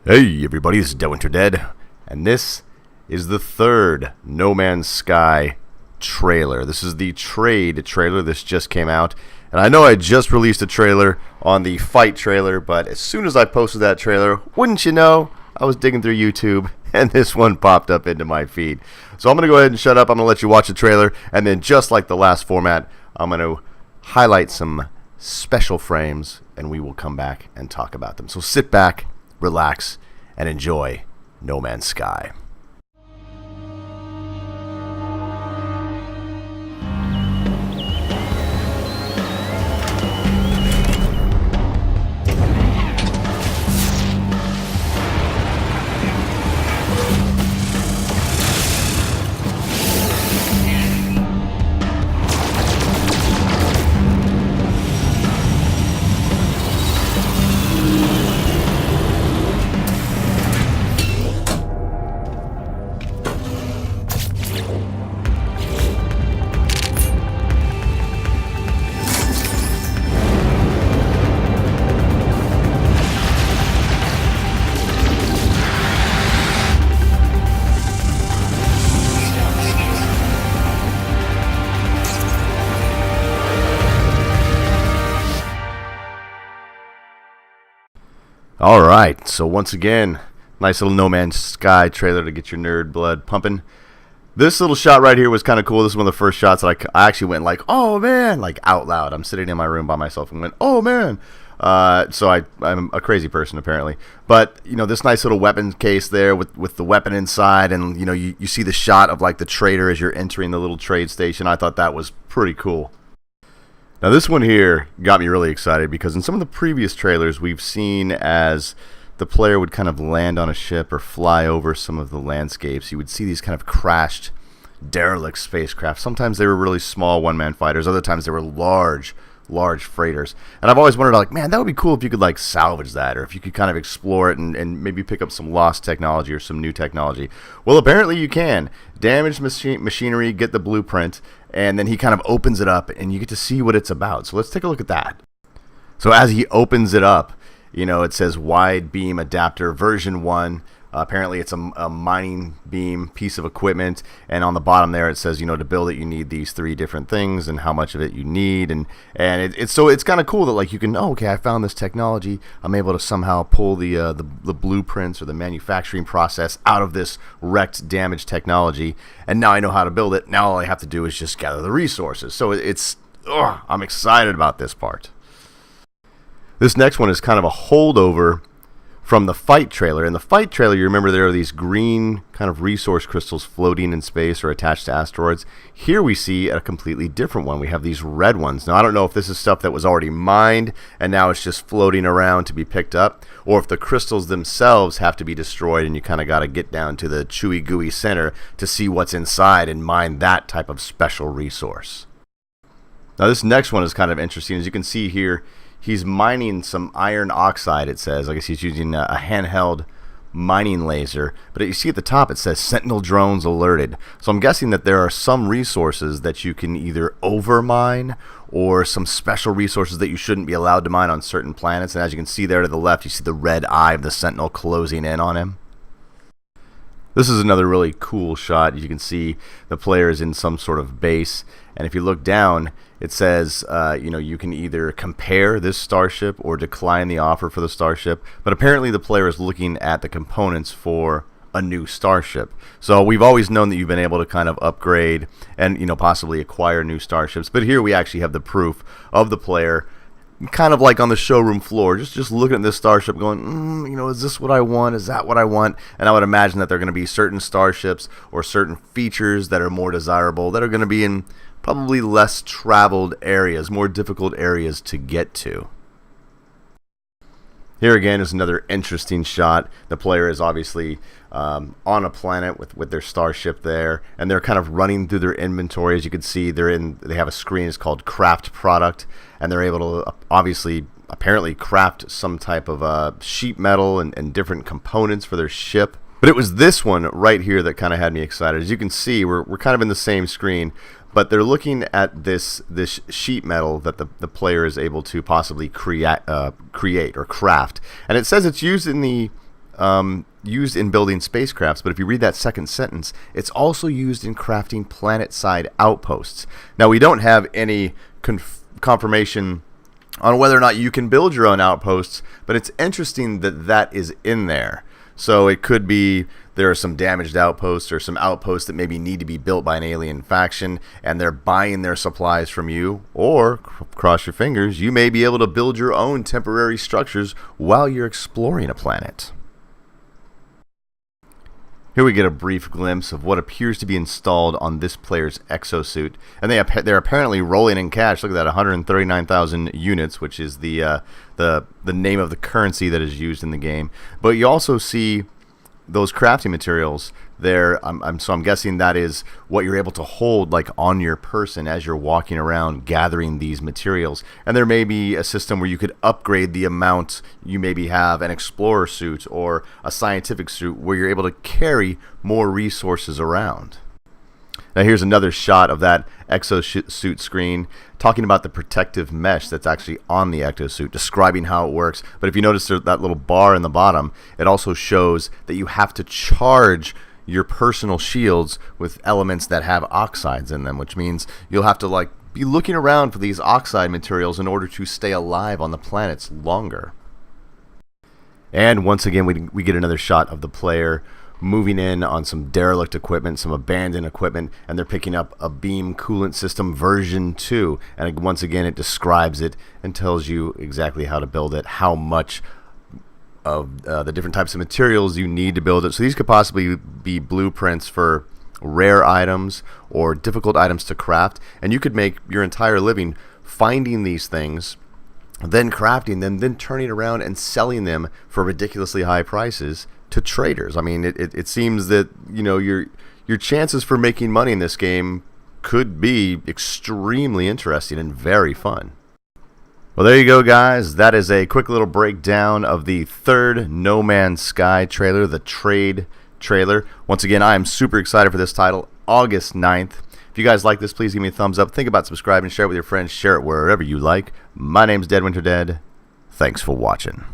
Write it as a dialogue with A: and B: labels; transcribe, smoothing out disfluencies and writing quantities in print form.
A: Hey everybody, this is Dead Winter Dead, and this is the third No Man's Sky trailer. This is the trade trailer. This just came out, and I know I just released a trailer on the fight trailer, but as soon as I posted that trailer, wouldn't you know, I was digging through YouTube, and this one popped up into my feed. So I'm going to go ahead and shut up. I'm going to let you watch the trailer, and then just like the last format, I'm going to highlight some special frames, and we will come back and talk about them. So sit back, relax, and enjoy No Man's Sky. Alright, so once again, nice little No Man's Sky trailer to get your nerd blood pumping. This little shot right here was kind of cool. This is one of the first shots that I actually went like, oh man, like out loud. I'm sitting in my room by myself and went, oh man. So I'm a crazy person apparently. But, you know, this nice little weapon case there with the weapon inside, and, you know, you see the shot of like the trader as you're entering the little trade station. I thought that was pretty cool. Now this one here got me really excited because in some of the previous trailers we've seen as the player would kind of land on a ship or fly over some of the landscapes, you would see these kind of crashed, derelict spacecraft. Sometimes they were really small one-man fighters, other times they were large freighters. And I've always wondered, like, man, that would be cool if you could like salvage that, or if you could kind of explore it and maybe pick up some lost technology or some new technology. Well, apparently you can. Damage machinery, get the blueprint, and then he kind of opens it up and you get to see what it's about. So let's take a look at that. So as he opens it up, you know, it says wide beam adapter version 1. Apparently it's a mining beam piece of equipment, and on the bottom there it says, you know, to build it you need these 3 different things and how much of it you need, and it's kind of cool that like you can, oh, okay, I found this technology, I'm able to somehow pull the blueprints or the manufacturing process out of this wrecked, damaged technology, and now I know how to build it. Now all I have to do is just gather the resources. So I'm excited about this part. This next one is kind of a holdover from the fight trailer. In the fight trailer, you remember there are these green kind of resource crystals floating in space or attached to asteroids. Here we see a completely different one. We have these red ones. Now, I don't know if this is stuff that was already mined and now it's just floating around to be picked up, or if the crystals themselves have to be destroyed and you kind of got to get down to the chewy gooey center to see what's inside and mine that type of special resource. Now, this next one is kind of interesting. As you can see here, he's mining some iron oxide, it says. I guess he's using a handheld mining laser. But you see at the top it says Sentinel drones alerted. So I'm guessing that there are some resources that you can either overmine or some special resources that you shouldn't be allowed to mine on certain planets. And as you can see there to the left, you see the red eye of the Sentinel closing in on him. This is another really cool shot. You can see the player is in some sort of base, and if you look down, it says, you know, you can either compare this starship or decline the offer for the starship. But apparently the player is looking at the components for a new starship. So we've always known that you've been able to kind of upgrade and, you know, possibly acquire new starships. But here we actually have the proof of the player kind of like on the showroom floor, just looking at this starship going, you know, is this what I want? Is that what I want? And I would imagine that there are going to be certain starships or certain features that are more desirable that are going to be in probably less traveled areas, more difficult areas to get to. Here again is another interesting shot. The player is obviously on a planet with their starship there, and they're kind of running through their inventory. As you can see, they have a screen. It's called Craft Product, and they're able to apparently craft some type of sheet metal and different components for their ship. But it was this one right here that kind of had me excited. As you can see, we're kind of in the same screen, but they're looking at this sheet metal that the player is able to possibly create or craft. And it says it's used in the used in building spacecrafts, but if you read that second sentence, it's also used in crafting planet-side outposts. Now, we don't have any confirmation on whether or not you can build your own outposts, but it's interesting that that is in there. So it could be there are some damaged outposts or some outposts that maybe need to be built by an alien faction, and they're buying their supplies from you, or, cross your fingers, you may be able to build your own temporary structures while you're exploring a planet. Here we get a brief glimpse of what appears to be installed on this player's exosuit, and they're apparently rolling in cash. Look at that, 139,000 units, which is the name of the currency that is used in the game. But you also see those crafting materials there. So I'm guessing that is what you're able to hold like on your person as you're walking around gathering these materials. And there may be a system where you could upgrade the amount you maybe have an explorer suit or a scientific suit where you're able to carry more resources around. Now here's another shot of that exosuit screen talking about the protective mesh that's actually on the exosuit, describing how it works. But if you notice that little bar in the bottom, it also shows that you have to charge your personal shields with elements that have oxides in them, which means you'll have to like be looking around for these oxide materials in order to stay alive on the planets longer. And once again, we get another shot of the player moving in on some derelict equipment, some abandoned equipment, and they're picking up a beam coolant system version 2. And once again, it describes it and tells you exactly how to build it, how much of the different types of materials you need to build it. So these could possibly be blueprints for rare items or difficult items to craft, and you could make your entire living finding these things, then crafting them, then turning around and selling them for ridiculously high prices to traders. I mean, it seems that, you know, your chances for making money in this game could be extremely interesting and very fun. Well, there you go, guys. That is a quick little breakdown of the third No Man's Sky trailer, the trade trailer. Once again, I am super excited for this title, August 9th. If you guys like this, please give me a thumbs up. Think about subscribing, share it with your friends, share it wherever you like. My name's Dead Winter Dead. Thanks for watching.